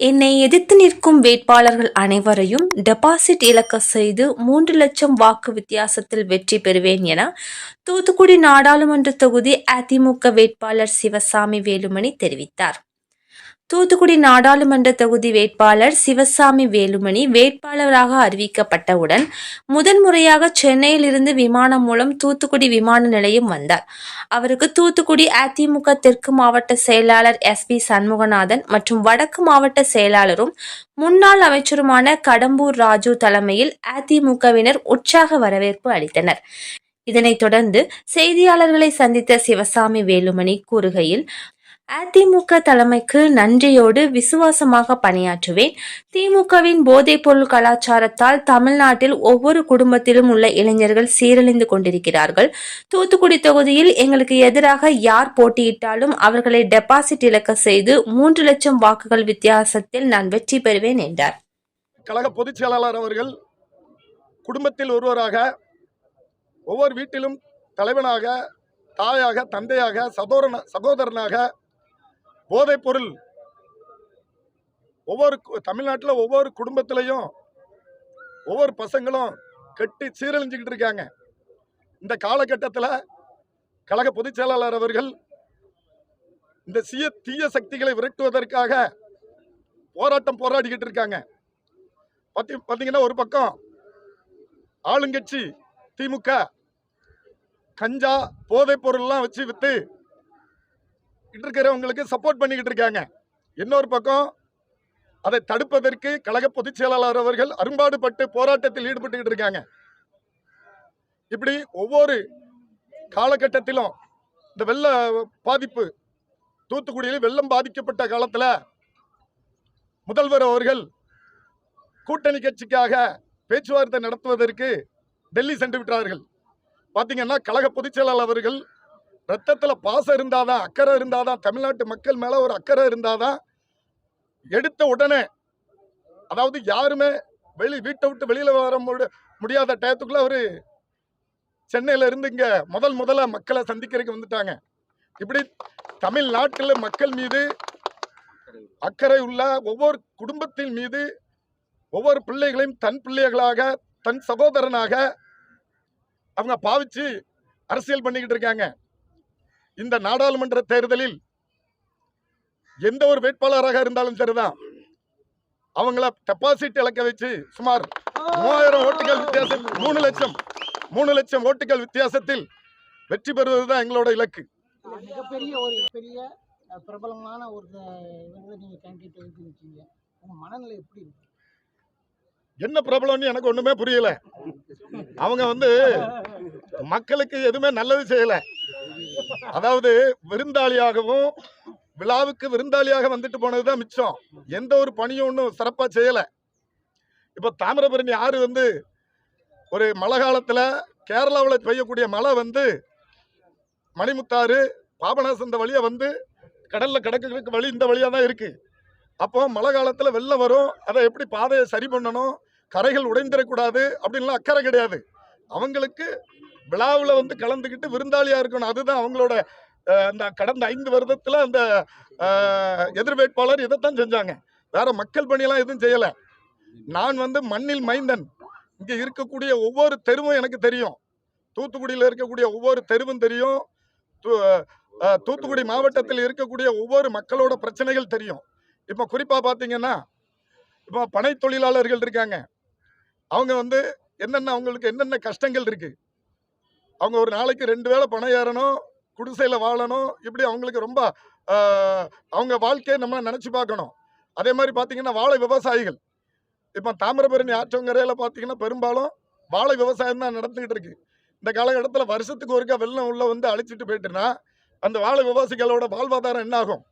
என்னை எதிர்த்து நிற்கும் வேட்பாளர்கள் அனைவரையும் டெபாசிட் இழக்க செய்து 3 லட்சம் வாக்கு வித்தியாசத்தில் வெற்றி பெறுவேன் என தூத்துக்குடி நாடாளுமன்ற தொகுதி அதிமுக வேட்பாளர் சிவசாமி வேலுமணி தெரிவித்தார். தூத்துக்குடி நாடாளுமன்ற தொகுதி வேட்பாளர் சிவசாமி வேலுமணி வேட்பாளராக அறிவிக்கப்பட்டவுடன் முதன்முறையாக சென்னையில் இருந்து விமானம் மூலம் தூத்துக்குடி விமான நிலையம் வந்தார். அவருக்கு தூத்துக்குடி அதிமுக தெற்கு மாவட்ட செயலாளர் SP சண்முகநாதன் மற்றும் வடக்கு மாவட்ட செயலாளரும் முன்னாள் அமைச்சருமான கடம்பூர் ராஜு தலைமையில் அதிமுகவினர் உற்சாக வரவேற்பு அளித்தனர். இதனைத் தொடர்ந்து செய்தியாளர்களை சந்தித்த சிவசாமி வேலுமணி கூறுகையில், அதிமுக தலைமைக்கு நன்றியோடு விசுவாசமாக பணியாற்றுவேன். திமுகவின் போதைப்பொருள் கலாச்சாரத்தால் தமிழ்நாட்டில் ஒவ்வொரு குடும்பத்திலும் உள்ள இளைஞர்கள் சீரழிந்து கொண்டிருக்கிறார்கள். தூத்துக்குடி தொகுதியில் எங்களுக்கு எதிராக யார் போட்டியிட்டாலும் அவர்களை டெபாசிட் இழக்க செய்து 3 லட்சம் வாக்குகள் வித்தியாசத்தில் நான் வெற்றி பெறுவேன் என்றார். கழக பொதுச் செயலாளர் அவர்கள் குடும்பத்தில் ஒருவராக, ஒவ்வொரு வீட்டிலும் தலைவனாக, தாயாக, தந்தையாக, சகோதரனாக போதைப் பொருள் தமிழ்நாட்டில் ஒவ்வொரு குடும்பத்திலையும் ஒவ்வொரு பசங்களும் கெட்டி சீரழிஞ்சுக்கிட்டு இருக்காங்க. இந்த காலகட்டத்தில் கழக பொதுச் செயலாளர் அவர்கள் இந்த தீய சக்திகளை விரட்டுவதற்காக போராடிக்கிட்டு இருக்காங்க. பார்த்தீங்கன்னா, ஒரு பக்கம் ஆளுங்கட்சி திமுக கஞ்சா போதைப் பொருள்லாம் வச்சு வித்து இருக்கிறவங்களுக்கு சப்போர்ட் பண்ணிக்கிட்டு இருக்காங்க. இன்னொரு பக்கம் அதை தடுப்பதற்கு கழக பொதுச் செயலாளர் அவர்கள் அரும்பாடுபட்டு போராட்டத்தில் ஈடுபட்டுக்கிட்டு இருக்காங்க. இப்படி ஒவ்வொரு காலகட்டத்திலும் இந்த வெள்ள பாதிப்பு, தூத்துக்குடியில் வெள்ளம் பாதிக்கப்பட்ட காலத்தில் முதல்வர் அவர்கள் கூட்டணி கட்சிக்காக பேச்சுவார்த்தை நடத்துவதற்கு டெல்லி சென்று விட்டார்கள். பார்த்தீங்கன்னா, கழக பொதுச் செயலாளர் அவர்கள் ரத்தத்தில் பாசம் இருந்தாதான், அக்கறை இருந்தாதான், தமிழ்நாட்டு மக்கள் மேலே ஒரு அக்கறை இருந்தாதான் எடுத்த உடனே, அதாவது யாருமே வீட்டை விட்டு வெளியில் வர முடியாத டயத்துக்குள்ள அவர் சென்னையில இருந்து இங்கே முதல்ல மக்களை சந்திக்கிறதுக்கு வந்துட்டாங்க. இப்படி தமிழ்நாட்டில் மக்கள் மீது அக்கறை உள்ள ஒவ்வொரு குடும்பத்தின் மீது ஒவ்வொரு பிள்ளைகளையும் தன் பிள்ளைகளாக, தன் சகோதரனாக அவங்க பாவிச்சு அரசியல் பண்ணிக்கிட்டு இருக்காங்க. இந்த நாடாளுமன்ற தேர்தலில் எந்த ஒரு வேட்பாளராக இருந்தாலும் சரிதான், அவங்கள டெபாசிட் இழக்க வச்சு சுமார் 3000 ஓட்டுகள் வித்தியாசத்தில் 3 லட்சம் ஓட்டுகள் வித்தியாசத்தில் வெற்றி பெறுவதுதான் எங்களோட இலக்கு. மிகப்பெரிய பெரிய பிரபலமான ஒரு நீங்க கேண்டிடேட் இருக்கீங்க. உங்க மனநிலை எப்படி இருக்கு? என்ன பிரபலம்னு எனக்கு ஒண்ணுமே புரியல. அவங்க மக்களுக்கு எதுவுமே நல்லது செய்யல. அதாவது விருந்தாளியாகவும் விழாவுக்கு விருந்தாளியாக வந்துட்டு போனதுதான் மிச்சம். எந்த ஒரு பணியும் ஒன்றும் சிறப்பா செய்யல. இப்ப தாமிரபரணி ஆறு ஒரு மழை காலத்துல கேரளாவில் பெய்யக்கூடிய மழை மணிமுத்தாறு, பாபநாசம் வழியா கடல்ல கடற்கரைக்கு வழி இந்த வழியா தான் இருக்கு. அப்போ மழை காலத்துல வெள்ளம் வரும், அதை எப்படி பாதையை சரி பண்ணணும், கரைகள் உடைந்திடக்கூடாது அப்படின்லாம் அக்கறை கிடையாது. அவங்களுக்கு விழாவில் கலந்துக்கிட்டு விருந்தாளியா இருக்கணும். அதுதான் அவங்களோட அந்த கடந்த 5 வருடத்துல அந்த எதிர் வேட்பாளர் இதைத்தான் செஞ்சாங்க. வேற மக்கள் பணியெல்லாம் எதுவும் செய்யல. நான் மண்ணில் மைந்தன். இங்க இருக்கக்கூடிய ஒவ்வொரு தெருவும் எனக்கு தெரியும். தூத்துக்குடியில் இருக்கக்கூடிய ஒவ்வொரு தெருவும் தெரியும். தூத்துக்குடி மாவட்டத்தில் இருக்கக்கூடிய ஒவ்வொரு மக்களோட பிரச்சனைகள் தெரியும். இப்போ குறிப்பா பாத்தீங்கன்னா, இப்போ பனை தொழிலாளர்கள் இருக்காங்க. அவங்க அவங்களுக்கு என்னென்ன கஷ்டங்கள் இருக்கு. அவங்க ஒரு நாளைக்கு 2 வேளை பணம் ஏறணும், குடிசையில வாழணும். இப்படி அவங்களுக்கு ரொம்ப அவங்க வாழ்க்கையை நம்ம நினைச்சு பார்க்கணும். அதே மாதிரி பாத்தீங்கன்னா, வாழை விவசாயிகள் இப்போ தாமிரபரணி ஆற்றங்கரையில பாத்தீங்கன்னா பெரும்பாலும் வாழை விவசாயம் தான் நடந்துகிட்டு இருக்கு. இந்த காலகட்டத்தில் வருஷத்துக்கு ஒருக்கா வெள்ளம் உள்ள அழிச்சிட்டு போயிட்டுனா அந்த வாழை விவசாயிகளோட வாழ்வாதாரம் என்ன ஆகும்?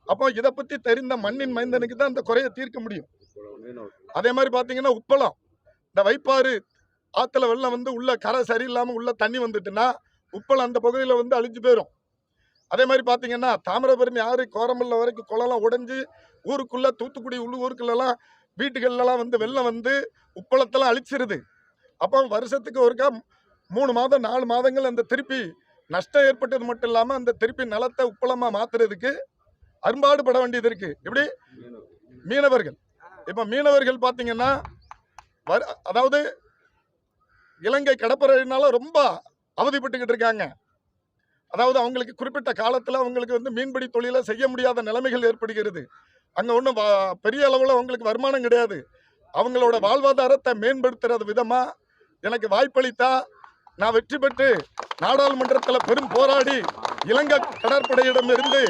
அப்போ இதை பத்தி தெரிந்த மண்ணின் மைந்தனுக்கு தான் இந்த குறையை தீர்க்க முடியும். அதே மாதிரி பாத்தீங்கன்னா, உப்பளம், இந்த வைப்பாறு ஆத்துல வெள்ளம் உள்ள கரை சரியில்லாம உள்ள தண்ணி வந்துட்டுன்னா உப்பளம் அந்த பகுதியில் அழிஞ்சு போயிடும். அதே மாதிரி பாத்தீங்கன்னா, தாமிரபரணி ஆறு கோரமல்ல வரைக்கும் குளம்லாம் உடைஞ்சு ஊருக்குள்ள தூத்துக்குடி உள்ளூருக்குள்ளலாம் வீட்டுகள்லாம் வெள்ளம் உப்பளத்தெல்லாம் அழிச்சிருது. அப்போ வருஷத்துக்கு ஒருக்கா 3 மாதம் 4 மாதங்கள் அந்த திருப்பி நஷ்டம் ஏற்பட்டது மட்டும் இல்லாமல் அந்த திருப்பி நிலத்தை உப்பளமா மாத்துறதுக்கு அரும்பாடுபட வேண்டியது இருக்கு. இப்படி மீனவர்கள் இப்ப மீனவர்கள் பாத்தீங்கன்னா அதாவது இலங்கை கடற்படையினால ரொம்ப அவதிப்பட்டுக்கிட்டு இருக்காங்க. அதாவது அவங்களுக்கு குறிப்பிட்ட காலத்துல அவங்களுக்கு வந்து மீன்பிடி தொழிலை செய்ய முடியாத நிலைமைகள் ஏற்படுகிறது. அங்க ஒன்றும் பெரிய அளவுல அவங்களுக்கு வருமானம் கிடையாது. அவங்களோட வாழ்வாதாரத்தை மேம்படுத்துறது விதமா எனக்கு வாய்ப்பளித்தா நான் வெற்றி பெற்று நாடாளுமன்றத்தில் பெரும் போராடி இலங்கை கடற்படையிடமிருந்து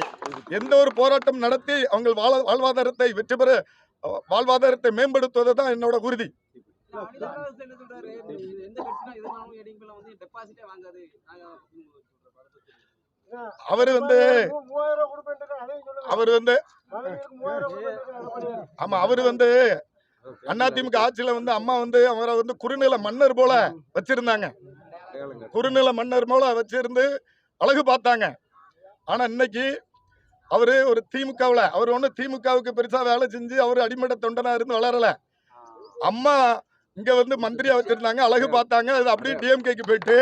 எந்த ஒரு போராட்டம் நடத்தி அவங்க வாழ்வாதாரத்தை வெற்றி பெற வாழ்வாதாரத்தை மேம்படுத்துவது தான் என்னோட உறுதி. அவர் வந்து ஆமா அவர் வந்து அதிமுக ஆட்சியில வந்து அம்மா வந்து அவரை வந்து குறுநில மன்னர் போல வச்சிருந்தாங்க. குறுநில மன்னர் போல வச்சிருந்து அழகு பார்த்தாங்க. ஆனா இன்னைக்கு அவரு ஒரு திமுகவுல அவர் ஒண்ணு திமுகவுக்கு பெருசா வேலை செஞ்சு அவரு அடிமட்ட தொண்டனா இருந்து வளரல. அம்மா இங்க வந்து மந்திரியா வச்சிருந்தாங்க, அழகு பார்த்தாங்க. அது அப்படியே டிஎம்கேக்கு போயிட்டு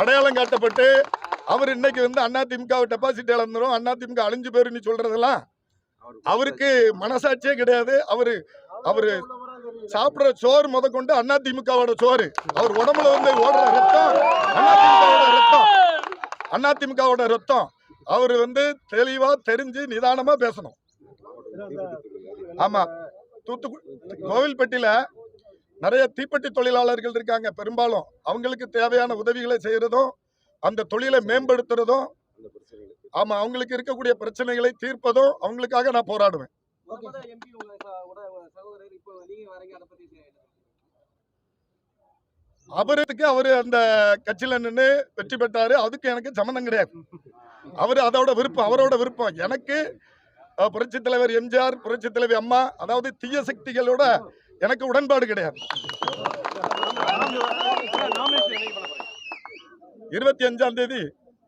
அடையாளம் காட்டப்பட்டு அவர் இன்னைக்கு வந்து அதிமுக டெபாசிட் இழந்துரும், அதிமுக அழிஞ்சு போயிருன்னு சொல்றதெல்லாம் அவருக்கு மனசாட்சியே கிடையாது. அவரு சாப்பிடுற சோறு முத கொண்டு அதிமுகவோட சோறு. அவர் உடம்புல வந்து ஓடுற ரத்தம் அதிமுகவோட ரத்தம். அவர் வந்து தெளிவா தெரிஞ்சு நிதானமா பேசணும். ஆமா, தூத்துக்குடி கோவில்பட்டியில நிறைய தீப்பெட்டி தொழிலாளர்கள் இருக்காங்க. பெரும்பாலும் அவங்களுக்கு தேவையான உதவிகளை செய்யறதும் அந்த தொழிலை மேம்படுத்துறதும் ஆமா அவங்களுக்கு இருக்கக்கூடிய பிரச்சனைகளை தீர்ப்பதும் அவங்களுக்காக நான் போராடுவேன். அவரு அந்த கட்சியில நின்று வெற்றி பெற்றாரு. அதுக்கு எனக்கு சம்மந்தம் கிடையாது. அதோட விருப்பம், அவரோட விருப்பம். எனக்கு புரட்சி தலைவர் எம்ஜிஆர், புரட்சி தலைவி அம்மா, அதாவது தீய சக்திகளோட எனக்கு உடன்பாடு கிடையாது. 25ஆம் தேதி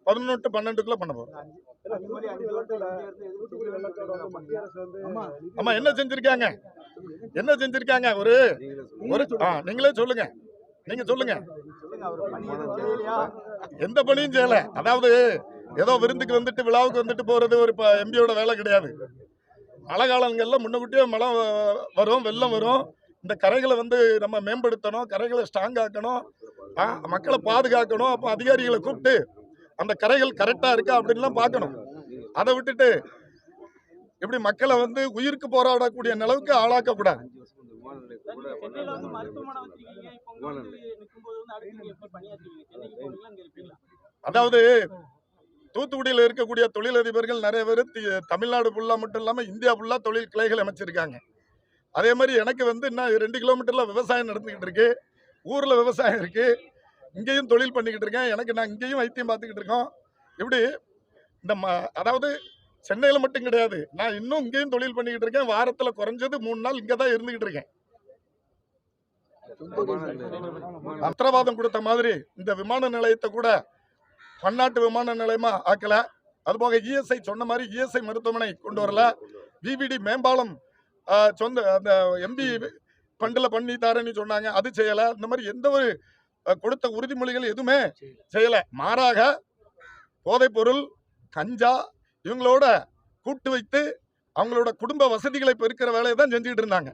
11/12 பண்ண போறோம். ஆமா, என்ன செஞ்சிருக்காங்க ஒரு நீங்களே சொல்லுங்க. நீங்க சொல்லுங்க, எந்த பணியும் செய்யல. அதாவது ஏதோ விருந்துக்கு வந்துட்டு விழாவுக்கு வந்துட்டு போறது ஒரு எம்பியோட வேலை கிடையாது. மழை காலங்கள்ல முன்னக்கூட்டியே மழை வரும், வெள்ளம் வரும். இந்த கரைகளை வந்து நம்ம மேம்படுத்தணும், கரைகளை ஸ்ட்ராங் ஆக்கணும், மக்களை பாதுகாக்கணும். அப்போ அதிகாரிகளை கூப்பிட்டு அந்த கரைகள் கரெக்டா இருக்கா அப்படின்லாம் பார்க்கணும். அதை விட்டுட்டு இப்படி மக்களை வந்து உயிருக்கு போராடக்கூடிய நிலவுக்கு ஆளாக்க கூடாது. அதாவது தூத்துக்குடியில் இருக்கக்கூடிய தொழிலதிபர்கள் நிறைய பேர் தமிழ்நாடு ஃபுல்லா மட்டும் இல்லாம இந்தியா ஃபுல்லா தொழில் கிளைகள் அமைச்சிருக்காங்க. அதே மாதிரி எனக்கு வந்து இன்னும் 2 கிலோமீட்டர்ல விவசாயம் நடந்துகிட்டு இருக்கு, ஊர்ல விவசாயம் இருக்கு, இங்கேயும் தொழில் பண்ணிக்கிட்டு இருக்கேன். நான் இங்கேயும் வைத்தியம் பார்த்துக்கிட்டு இருக்கோம். இப்படி இந்த அதாவது சென்னையில மட்டும் கிடையாது, நான் இன்னும் இங்கேயும் தொழில் பண்ணிக்கிட்டு இருக்கேன். வாரத்துல குறைஞ்சது 3 நாள் இங்க தான் இருந்துகிட்டு இருக்கேன். உத்தரவாதம் கொடுத்த மாதிரி இந்த விமான நிலையத்தை கூட பன்னாட்டு விமான நிலையமா ஆக்கல. அதுபோக இஎஸ்ஐ சொன்ன மாதிரி இஎஸ்ஐ மருத்துவமனை கொண்டு வரல. விபிடி மேம்பாலம் சொந்த அந்த எம்பி ஃபண்டில் பண்ணி தரேன்னு சொன்னாங்க, அது செய்யல. இந்த மாதிரி எந்த ஒரு கொடுத்த உறுதிமொழிகள் எதுவுமே செய்யல. மாறாக போதைப்பொருள், கஞ்சா இவங்களோட கூட்டு வைத்து அவங்களோட குடும்ப வசதிகளை பெருக்கிற வேலையை தான் செஞ்சுக்கிட்டு இருந்தாங்க.